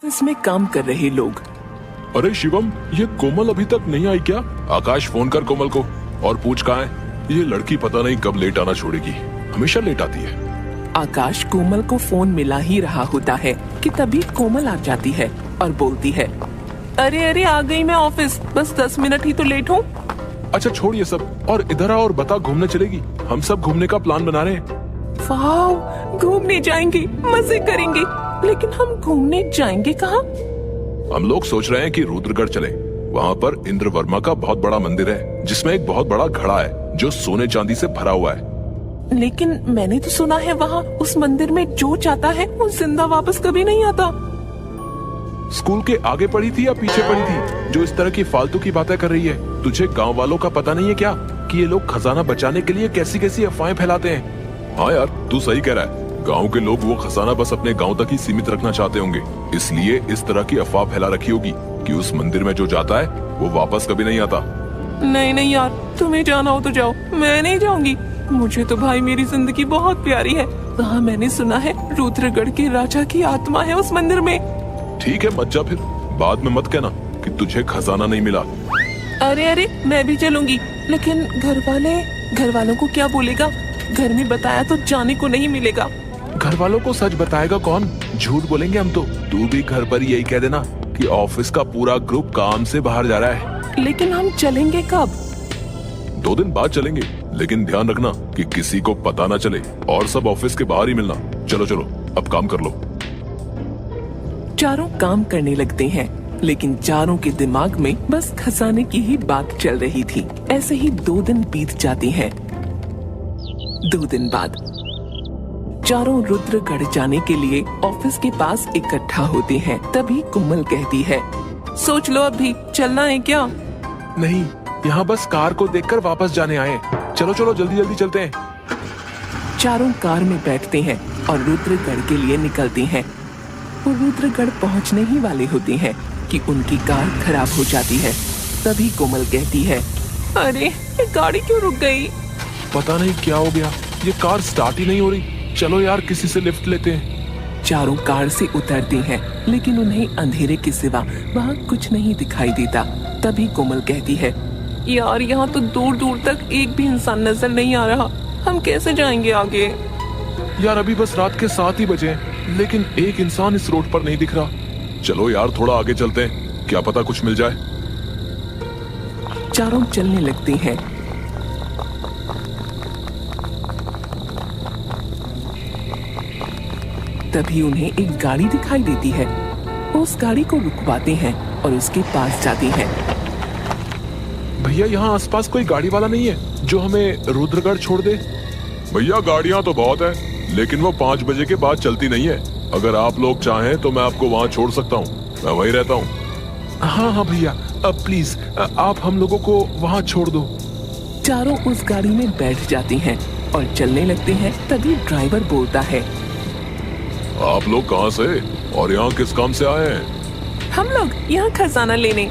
इसमें काम कर रहे लोग। अरे शिवम, ये कोमल अभी तक नहीं आई क्या? आकाश, फोन कर कोमल को और पूछ कहाँ है। ये लड़की पता नहीं कब लेट आना छोड़ेगी, हमेशा लेट आती है। आकाश कोमल को फोन मिला ही रहा होता है कि तभी कोमल आ जाती है और बोलती है, अरे अरे आ गई मैं ऑफिस, बस 10 मिनट ही तो लेट हूँ। अच्छा छोड़ ये सब और इधर आ और बता, घूमने चलेगी? हम सब घूमने का प्लान बना रहे हैं। वाह, घूमने जाएंगे, मजे करेंगे, लेकिन हम घूमने जाएंगे कहाँ? हम लोग सोच रहे हैं कि रुद्रगढ़ चलें। वहाँ पर इंद्र वर्मा का बहुत बड़ा मंदिर है, जिसमें एक बहुत बड़ा घड़ा है जो सोने चांदी से भरा हुआ है। लेकिन मैंने तो सुना है वहाँ उस मंदिर में जो जाता है वो जिंदा वापस कभी नहीं आता। स्कूल के आगे पढ़ी थी या पीछे पढ़ी थी जो इस तरह की फालतू की बातें कर रही है? तुझे गांव वालों का पता नहीं है क्या कि ये लोग खजाना बचाने के लिए कैसी कैसी अफवाहें फैलाते हैं? हाँ यार, तू सही कह रहा है। गांव के लोग वो खजाना बस अपने गांव तक ही सीमित रखना चाहते होंगे, इसलिए इस तरह की अफवाह फैला रखी होगी कि उस मंदिर में जो जाता है वो वापस कभी नहीं आता। नहीं नहीं यार, तुम्हें जाना हो तो जाओ, मैं नहीं जाऊंगी। मुझे तो भाई मेरी जिंदगी बहुत प्यारी है। वहाँ मैंने सुना है रुद्रगढ़ के राजा की आत्मा है उस मंदिर में। ठीक है, मत जा फिर। बाद में मत कहना कि तुझे खजाना नहीं मिला। अरे अरे मैं भी चलूंगी, लेकिन घर वालों को क्या बोलेगा? घर में बताया तो जाने को नहीं मिलेगा। घर वालों को सच बताएगा कौन? झूठ बोलेंगे हम तो। तू भी घर पर यही कह देना कि ऑफिस का पूरा ग्रुप काम से बाहर जा रहा है। लेकिन हम चलेंगे कब? 2 दिन बाद चलेंगे, लेकिन ध्यान रखना कि किसी को पता ना चले और सब ऑफिस के बाहर ही मिलना। चलो चलो, अब काम कर लो। चारों काम करने लगते हैं, लेकिन चारों के दिमाग में बस खजाने की ही बात चल रही थी। ऐसे ही 2 दिन बीत जाते हैं। 2 दिन बाद चारों रुद्रगढ़ जाने के लिए ऑफिस के पास इकट्ठा होते हैं। तभी कोमल कहती है, सोच लो अभी चलना है क्या? नहीं, यहाँ बस कार को देखकर वापस जाने आए। चलो चलो जल्दी जल्दी चलते हैं। चारों कार में बैठते हैं और रुद्रगढ़ के लिए निकलते हैं। वो रुद्रगढ़ पहुँचने ही वाले होते हैं कि उनकी कार खराब हो जाती है। तभी कोमल कहती है, अरे ये गाड़ी क्यों रुक गई? पता नहीं क्या हो गया, ये कार स्टार्ट ही नहीं हो रही। चलो यार किसी से लिफ्ट लेते हैं। चारों कार से उतरते हैं, लेकिन उन्हें अंधेरे के सिवा वहाँ कुछ नहीं दिखाई देता। तभी कोमल कहती है, यार यहाँ तो दूर दूर तक एक भी इंसान नजर नहीं आ रहा, हम कैसे जाएंगे आगे? यार अभी बस रात के 7 ही बजे हैं, लेकिन एक इंसान इस रोड पर नहीं दिख रहा। चलो यार थोड़ा आगे चलते हैं, क्या पता कुछ मिल जाए। चारों चलने लगते हैं। तभी उन्हें एक गाड़ी दिखाई देती है। वो उस गाड़ी को रुकवाते हैं और उसके पास जाते हैं। भैया यहाँ आसपास कोई गाड़ी वाला नहीं है जो हमें रुद्रगढ़ छोड़ दे? भैया गाड़ियाँ तो बहुत है, लेकिन वो 5 बजे के बाद चलती नहीं है। अगर आप लोग चाहें तो मैं आपको वहाँ छोड़ सकता हूँ, मैं वहीं रहता हूँ। हाँ हाँ भैया, अब प्लीज आप हम लोगों को वहाँ छोड़ दो। चारों उस गाड़ी में बैठ जाते हैं और चलने लगते हैं। तभी ड्राइवर बोलता है, आप लोग कहाँ से और यहाँ किस काम से आए हैं? हम लोग यहाँ खजाना लेने।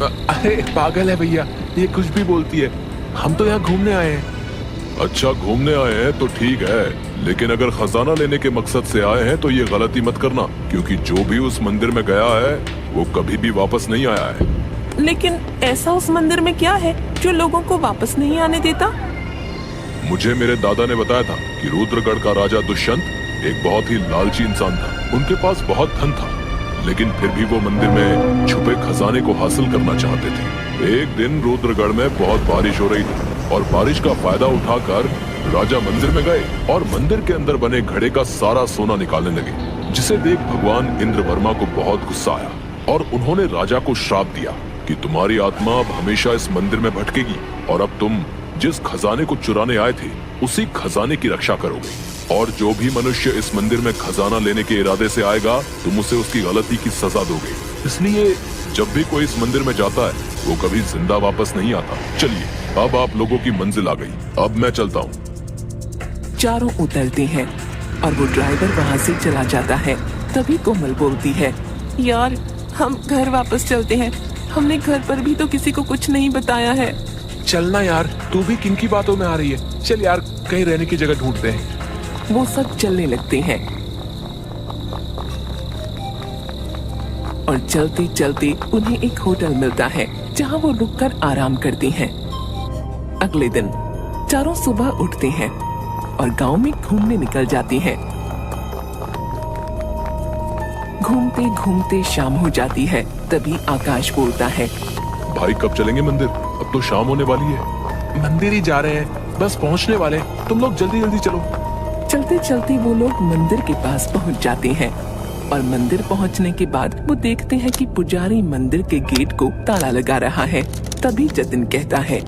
अरे पागल है भैया, ये कुछ भी बोलती है। हम तो यहाँ घूमने आए हैं। अच्छा घूमने आए हैं तो ठीक है, लेकिन अगर खजाना लेने के मकसद से आए हैं तो ये गलती मत करना, क्योंकि जो भी उस मंदिर में गया है वो कभी भी वापस नहीं आया है। लेकिन ऐसा उस मंदिर में क्या है जो लोगों को वापस नहीं आने देता? मुझे मेरे दादा ने बताया था कि रुद्रगढ़ का राजा दुष्यंत एक बहुत ही लालची इंसान था। उनके पास बहुत धन था, लेकिन फिर भी वो मंदिर में छुपे खजाने को हासिल करना चाहते थे। एक दिन रुद्रगढ़ में बहुत बारिश हो रही थी और बारिश का फायदा उठाकर राजा मंदिर में गए और मंदिर के अंदर बने घड़े का सारा सोना निकालने लगे, जिसे देख भगवान इंद्र वर्मा को बहुत गुस्सा आया और उन्होंने राजा को श्राप दिया कि तुम्हारी आत्मा अब हमेशा इस मंदिर में भटकेगी और अब तुम जिस खजाने को चुराने आए थे उसी खजाने की रक्षा करोगे, और जो भी मनुष्य इस मंदिर में खजाना लेने के इरादे से आएगा तुम उसे उसकी गलती की सजा दोगे। इसलिए जब भी कोई इस मंदिर में जाता है वो कभी जिंदा वापस नहीं आता। चलिए अब आप लोगों की मंजिल आ गई, अब मैं चलता हूँ। चारों उतरते हैं और वो ड्राइवर वहाँ से चला जाता है। तभी कोमल बोलती है, यार हम घर वापस चलते हैं, हमने घर पर भी तो किसी को कुछ नहीं बताया है। चलना यार, तू भी किन की बातों में आ रही है? चल यार कहीं रहने की जगह ढूंढते हैं। वो सब चलने लगते हैं। और चलते चलते उन्हें एक होटल मिलता है जहाँ वो रुककर आराम करते हैं। अगले दिन चारों सुबह उठते हैं और गांव में घूमने निकल जाते हैं। घूमते घूमते शाम हो जाती है। तभी आकाश बोलता है, भाई कब चलेंगे मंदिर? अब तो शाम होने वाली है। मंदिर ही जा रहे हैं, बस पहुंचने वाले, तुम लोग जल्दी जल्दी चलो। चलते चलते वो लोग मंदिर के पास पहुंच जाते हैं और मंदिर पहुंचने के बाद वो देखते हैं कि पुजारी मंदिर के गेट को ताला लगा रहा है। तभी जतिन कहता है,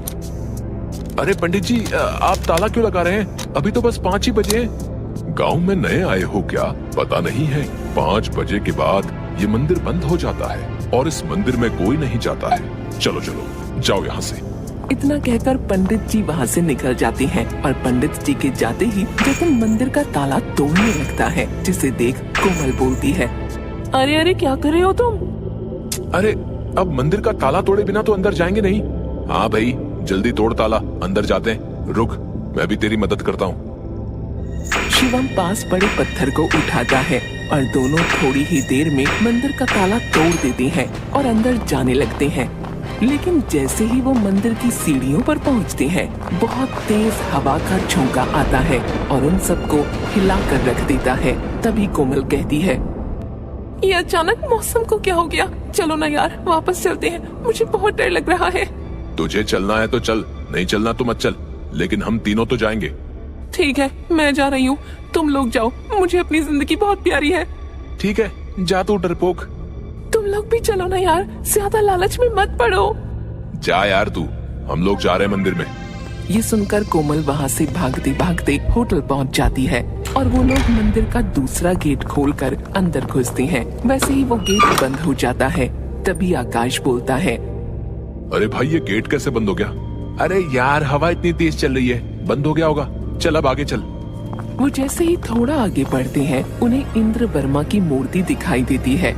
अरे पंडित जी, आप ताला क्यों लगा रहे हैं? अभी तो बस 5 ही बजे हैं। गांव में नए आए हो क्या? पता नहीं है 5 बजे के बाद ये मंदिर बंद हो जाता है और इस मंदिर में कोई नहीं जाता है। चलो चलो जाओ यहाँ से। इतना कहकर पंडित जी वहाँ से निकल जाते हैं और पंडित जी के जाते ही जतिन मंदिर का ताला तोड़ने लगता है, जिसे देख कोमल बोलती है, अरे अरे क्या कर रहे हो तुम? अरे अब मंदिर का ताला तोड़े बिना तो अंदर जाएंगे नहीं। हाँ भाई, जल्दी तोड़ ताला, अंदर जाते हैं। रुक, मैं भी तेरी मदद करता हूँ। शिवम पास पड़े पत्थर को उठाता है और दोनों थोड़ी ही देर में मंदिर का ताला तोड़ देते हैं और अंदर जाने लगते हैं। लेकिन जैसे ही वो मंदिर की सीढ़ियों पर पहुंचते हैं, बहुत तेज हवा का झोंका आता है और उन सबको हिलाकर रख देता है। तभी कोमल कहती है, ये अचानक मौसम को क्या हो गया? चलो ना यार, वापस चलते हैं, मुझे बहुत डर लग रहा है। तुझे चलना है तो चल, नहीं चलना तो मत चल, लेकिन हम तीनों तो जाएंगे। ठीक है, मैं जा रही हूँ, तुम लोग जाओ, मुझे अपनी जिंदगी बहुत प्यारी है। ठीक है, जा तू डरपोक। तुम लोग भी चलो ना यार, ज्यादा लालच में मत पड़ो। जा यार तू, हम लोग जा रहे हैं मंदिर में। ये सुनकर कोमल वहाँ से भागते भागते होटल पहुँच जाती है और वो लोग मंदिर का दूसरा गेट खोलकर अंदर घुसते हैं। वैसे ही वो गेट बंद हो जाता है। तभी आकाश बोलता है, अरे भाई ये गेट कैसे बंद हो गया? अरे यार, हवा इतनी तेज चल रही है, बंद हो गया होगा। चल अब आगे चल। वो जैसे ही थोड़ा आगे बढ़ते हैं, उन्हें इंद्र वर्मा की मूर्ति दिखाई देती है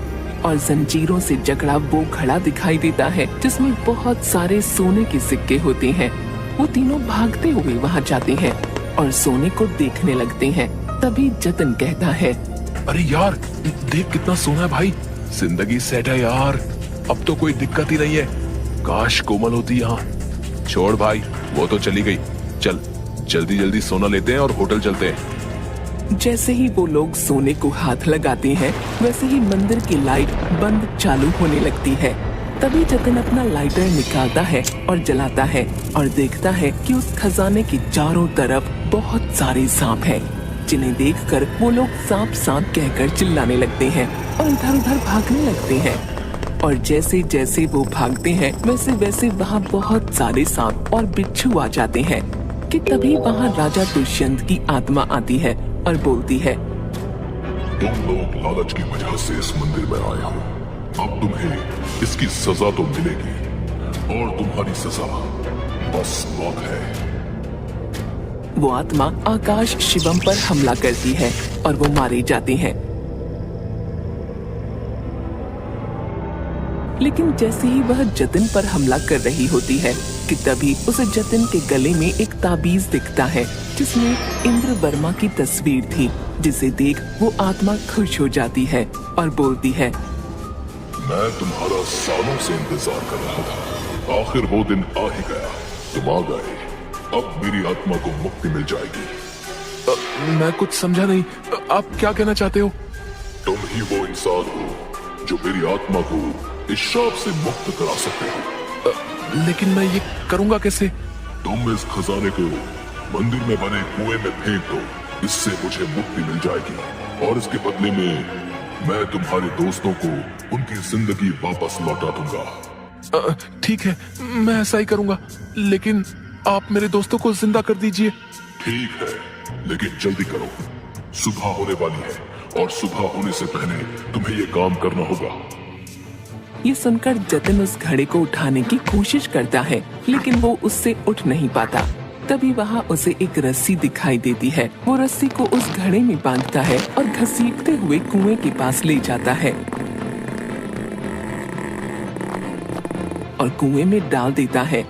और जंजीरों से जकड़ा वो घड़ा दिखाई देता है जिसमें बहुत सारे सोने के सिक्के होते हैं। वो तीनों भागते हुए वहाँ जाते हैं और सोने को देखने लगते हैं। तभी जतिन कहता है, अरे यार, देख कितना सोना है भाई, जिंदगी सेट है यार, अब तो कोई दिक्कत ही नहीं है। काश कोमल होती यहाँ। छोड़ भाई, वो तो चली गई। चल जल्दी जल्दी सोना लेते हैं और होटल चलते हैं। जैसे ही वो लोग सोने को हाथ लगाते हैं, वैसे ही मंदिर की लाइट बंद चालू होने लगती है। तभी जतिन अपना लाइटर निकालता है और जलाता है और देखता है कि उस खजाने के चारों तरफ बहुत सारे सांप हैं, जिन्हें देखकर वो लोग सांप सांप कहकर चिल्लाने लगते हैं और इधर उधर भागने लगते हैं। और जैसे जैसे वो भागते हैं, वैसे वैसे वहाँ बहुत सारे सांप और बिच्छू आ जाते हैं कि तभी वहाँ राजा दुष्यंत की आत्मा आती है और बोलती है, तुम लोग लालच की वजह से इस मंदिर में आए हो, अब तुम्हें इसकी सजा तो मिलेगी और तुम्हारी सजा बस मौत है। वो आत्मा आकाश शिवम पर हमला करती है और वो मारे जाते हैं। लेकिन जैसे ही वह जतिन पर हमला कर रही होती है कि तभी उसे जतिन के गले में एक ताबीज दिखता है जिसमें इंद्र वर्मा की तस्वीर थी, जिसे देख वो आत्मा खुश हो जाती है और बोलती है, मैं तुम्हारा सालों से इंतजार कर रहा था, आखिर वो दिन आ ही गया, तुम आ गए, अब मेरी आत्मा को मुक्ति मिल जाएगी। मैं कुछ समझा नहीं, आप क्या कहना चाहते हो? तुम ही वो इंसान हो जो मेरी आत्मा को इस श्राप से मुक्त करा सकते हो। लेकिन मैं ये करूंगा कैसे? तुम इस खजाने को मंदिर में बने कुएं में फेंक दो, इससे मुझे मुक्ति मिल जाएगी और इसके बदले में मैं तुम्हारे दोस्तों को उनकी जिंदगी वापस लौटा दूंगा। ठीक है, मैं ऐसा ही करूंगा, लेकिन आप मेरे दोस्तों को जिंदा कर दीजिए। ठीक है, लेकिन जल्दी करो, सुबह होने वाली है और सुबह होने से पहले तुम्हें ये काम करना होगा। ये सुनकर जतिन उस घड़े को उठाने की कोशिश करता है, लेकिन वो उससे उठ नहीं पाता। तभी वहाँ उसे एक रस्सी दिखाई देती है। वो रस्सी को उस घड़े में बांधता है और घसीटते हुए कुएं के पास ले जाता है और कुएं में डाल देता है,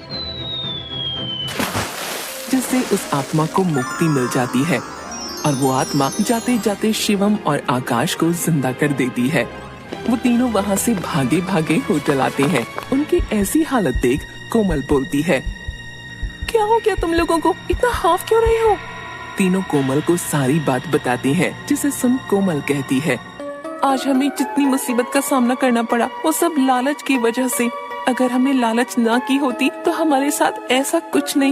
जिससे उस आत्मा को मुक्ति मिल जाती है और वो आत्मा जाते जाते शिवम और आकाश को जिंदा कर देती है। वो तीनों वहाँ से भागे भागे होटल आते हैं। उनकी ऐसी हालत देख कोमल बोलती है, क्या हो गया तुम लोगों को, इतना हाफ क्यों रहे हो? तीनों कोमल को सारी बात बताती हैं, जिसे सुन कोमल कहती है, आज हमें जितनी मुसीबत का सामना करना पड़ा वो सब लालच की वजह से। अगर हमने लालच ना की होती तो हमारे साथ ऐसा कुछ नहीं